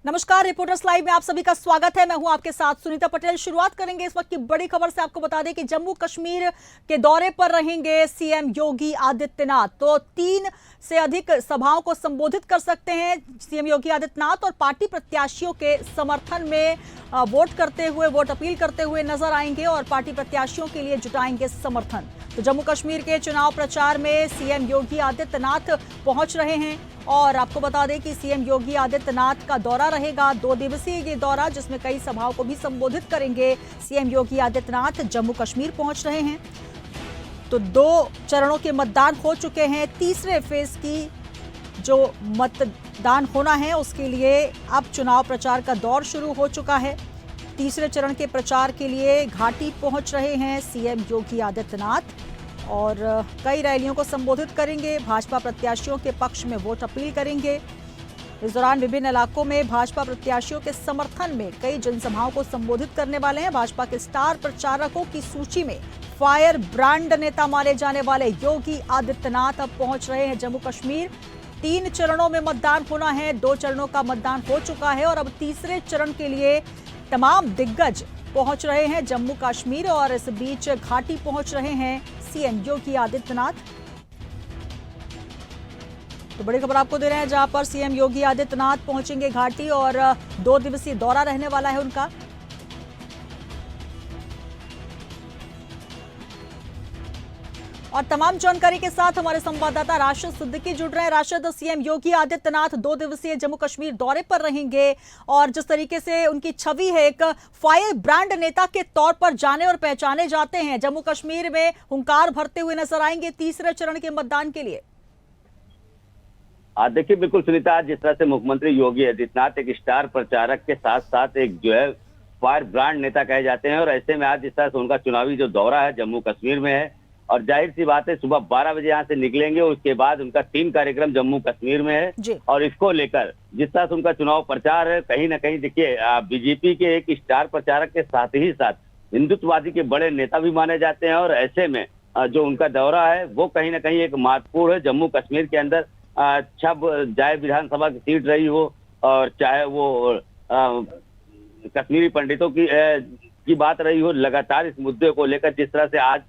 नमस्कार, reporters live में आप सभी का स्वागत है। मैं हूं आपके साथ सुनीता पटेल। शुरुआत करेंगे इस वक्त की बड़ी खबर से। आपको बता दें कि जम्मू कश्मीर के दौरे पर रहेंगे सीएम योगी आदित्यनाथ। तो 3 से अधिक सभाओं को संबोधित कर सकते हैं सीएम योगी आदित्यनाथ और पार्टी प्रत्याशियों के समर्थन में वोट अपील करते हुए नजर आएंगे और पार्टी प्रत्याशियों के लिए जुटाएंगे समर्थन। तो जम्मू कश्मीर के चुनाव प्रचार में सीएम योगी आदित्यनाथ पहुंच रहे हैं और आपको बता दें कि सीएम योगी आदित्यनाथ का दौरा रहेगा 2 दिवसीय ये दौरा, जिसमें कई सभाओं को भी संबोधित करेंगे। सीएम योगी आदित्यनाथ जम्मू कश्मीर पहुंच रहे हैं। तो 2 चरणों के मतदान हो चुके हैं। तीसरे फेज की जो मतदान होना है उसके लिए अब चुनाव प्रचार का दौर शुरू हो चुका है। तीसरे चरण के प्रचार के लिए घाटी पहुंच रहे हैं सीएम योगी आदित्यनाथ और कई रैलियों को संबोधित करेंगे। भाजपा प्रत्याशियों के पक्ष में वोट अपील करेंगे। इस दौरान विभिन्न इलाकों में भाजपा प्रत्याशियों के समर्थन में कई जनसभाओं को संबोधित करने वाले हैं। भाजपा के स्टार प्रचारकों की सूची में फायर ब्रांड नेता माने जाने वाले योगी आदित्यनाथ अब पहुंच रहे हैं जम्मू कश्मीर। 3 चरणों में मतदान होना है। 2 चरणों का मतदान हो चुका है और अब तीसरे चरण के लिए तमाम दिग्गज पहुंच रहे हैं जम्मू कश्मीर और इस बीच घाटी पहुंच रहे हैं सीएम योगी आदित्यनाथ। तो बड़ी खबर आपको दे रहे हैं जहां पर सीएम योगी आदित्यनाथ पहुंचेंगे घाटी और 2 दिवसीय दौरा रहने वाला है उनका। और तमाम जानकारी के साथ हमारे संवाददाता राशिद सिद्दीकी जुड़ रहे हैं। राशिद, सीएम योगी आदित्यनाथ 2 दिवसीय जम्मू कश्मीर दौरे पर रहेंगे और जिस तरीके से उनकी छवि है, एक फायर ब्रांड नेता के तौर पर जाने और पहचाने जाते हैं, जम्मू कश्मीर में हुंकार भरते हुए नजर आएंगे तीसरे चरण के मतदान के लिए। देखिए, बिल्कुल सुनीता, जिस तरह से मुख्यमंत्री योगी आदित्यनाथ एक स्टार प्रचारक के साथ साथ एक जो है फायर ब्रांड नेता कहे जाते हैं और ऐसे में आज जिस तरह से उनका चुनावी जो दौरा है जम्मू कश्मीर में है और जाहिर सी बात है सुबह 12 बजे यहाँ से निकलेंगे। उसके बाद उनका 3 कार्यक्रम जम्मू कश्मीर में है और इसको लेकर जिस तरह से उनका चुनाव प्रचार है, कहीं ना कहीं देखिए बीजेपी के एक स्टार प्रचारक के साथ ही साथ हिंदुत्ववादी के बड़े नेता भी माने जाते हैं और ऐसे में जो उनका दौरा है वो कहीं ना कहीं एक महत्वपूर्ण है। जम्मू कश्मीर के अंदर चाहे विधानसभा की सीट रही हो और चाहे वो कश्मीरी पंडितों की बात रही हो, लगातार इस मुद्दे को लेकर जिस तरह से आज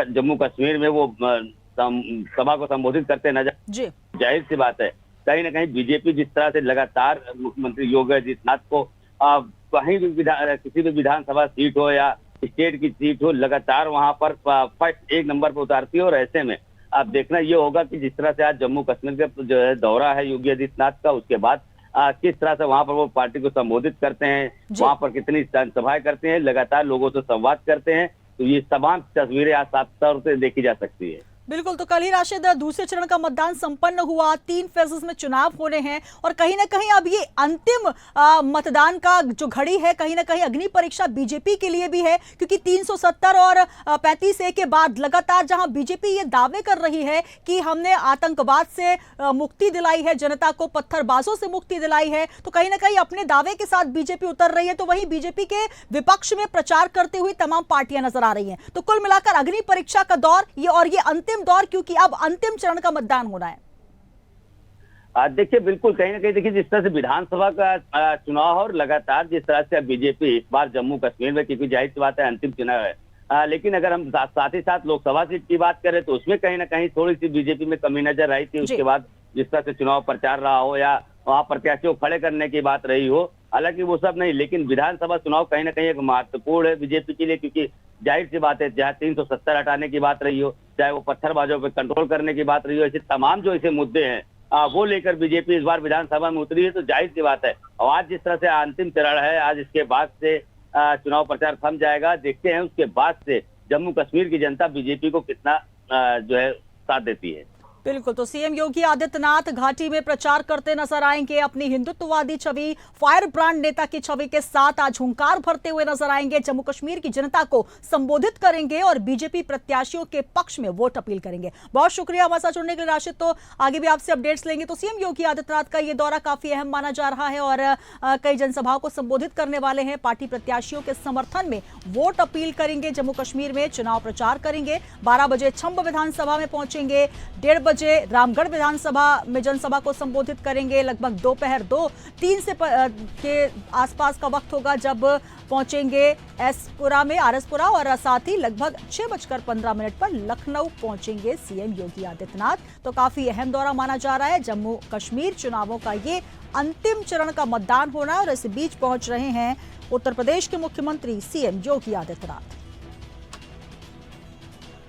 जम्मू कश्मीर में वो सभा को संबोधित करते नजर, जाहिर सी बात है कहीं ना कहीं बीजेपी जिस तरह से लगातार मुख्यमंत्री योगी आदित्यनाथ को कहीं भी किसी भी विधानसभा सीट हो या स्टेट की सीट हो, लगातार वहां पर फर्स्ट 1 नंबर पर उतारती है और ऐसे में अब देखना ये होगा कि जिस तरह से आज जम्मू कश्मीर का जो है दौरा है योगी आदित्यनाथ का, उसके बाद किस तरह से वहां पर वो पार्टी को संबोधित करते हैं, वहां पर कितनी सभाएं करते हैं, लगातार लोगों से संवाद करते हैं। तो ये तमाम तस्वीरें आज साफ तौर से देखी जा सकती है। बिल्कुल। तो कल ही राशिद दूसरे चरण का मतदान संपन्न हुआ। 3 फेजेस में चुनाव होने हैं और कहीं ना कहीं अब ये अंतिम मतदान का जो घड़ी है, कहीं ना कहीं अग्नि परीक्षा बीजेपी के लिए भी है, क्योंकि 370 और 35A के बाद लगातार जहां बीजेपी ये दावे कर रही है कि हमने आतंकवाद से मुक्ति दिलाई है, जनता को पत्थरबाजों से मुक्ति दिलाई है, तो कहीं ना कहीं अपने दावे के साथ बीजेपी उतर रही है। तो वहीं बीजेपी के विपक्ष में प्रचार करते हुए तमाम पार्टियां नजर आ रही हैं। तो कुल मिलाकर अग्नि परीक्षा का दौर ये अंतिम दौर, क्योंकि अब अंतिम चरण का मतदान होना है। देखिए, बिल्कुल कहीं ना कहीं देखिए जिस तरह से विधानसभा का चुनाव और लगातार जिस तरह से बीजेपी इस बार जम्मू कश्मीर में, क्योंकि जाहिर सी बात है अंतिम चुनाव है, लेकिन अगर हम साथ ही साथ लोकसभा सीट की बात करें तो उसमें कहीं ना कहीं थोड़ी सी बीजेपी में कमी नजर आई थी। उसके बाद जिस तरह से चुनाव प्रचार रहा हो या वहां प्रत्याशियों खड़े करने की बात रही हो, हालांकि वो सब नहीं, लेकिन विधानसभा चुनाव कहीं ना कहीं एक महत्वपूर्ण है बीजेपी के लिए, क्योंकि जाहिर सी बात है चाहे 370 हटाने की बात रही हो, चाहे वो पत्थरबाजों पर कंट्रोल करने की बात रही हो, ऐसे तमाम जो ऐसे मुद्दे हैं वो लेकर बीजेपी इस बार विधानसभा में उतरी है। तो जाहिर सी बात है और आज जिस तरह से अंतिम चरण है, आज इसके बाद से चुनाव प्रचार थम जाएगा। देखते हैं उसके बाद से जम्मू कश्मीर की जनता बीजेपी को कितना जो है साथ देती है। बिल्कुल। तो सीएम योगी आदित्यनाथ घाटी में प्रचार करते नजर आएंगे। अपनी हिंदुत्ववादी छवि, फायर ब्रांड नेता की छवि के साथ आज हुंकार भरते हुए नजर आएंगे। जम्मू कश्मीर की जनता को संबोधित करेंगे और बीजेपी प्रत्याशियों के पक्ष में वोट अपील करेंगे। बहुत शुक्रिया हमारे साथ जुड़ने के लिए राशिद। तो आगे भी आपसे अपडेट्स लेंगे। तो सीएम योगी आदित्यनाथ का ये दौरा काफी अहम माना जा रहा है और कई जनसभाओं को संबोधित करने वाले हैं। पार्टी प्रत्याशियों के समर्थन में वोट अपील करेंगे। जम्मू कश्मीर में चुनाव प्रचार करेंगे। 12 बजे छंब विधानसभा में पहुंचेंगे। 1:30 बजे रामगढ़ विधानसभा में जनसभा को संबोधित करेंगे। लगभग दोपहर 2-3 के आसपास का वक्त होगा जब पहुंचेंगे एसपुरा में, आरएसपुरा, और साथ ही लगभग 6:15 पर लखनऊ पहुंचेंगे सीएम योगी आदित्यनाथ। तो काफी अहम दौरा माना जा रहा है। जम्मू कश्मीर चुनावों का ये अंतिम चरण का मतदान होना है और इस बीच पहुंच रहे हैं उत्तर प्रदेश के मुख्यमंत्री सीएम योगी आदित्यनाथ।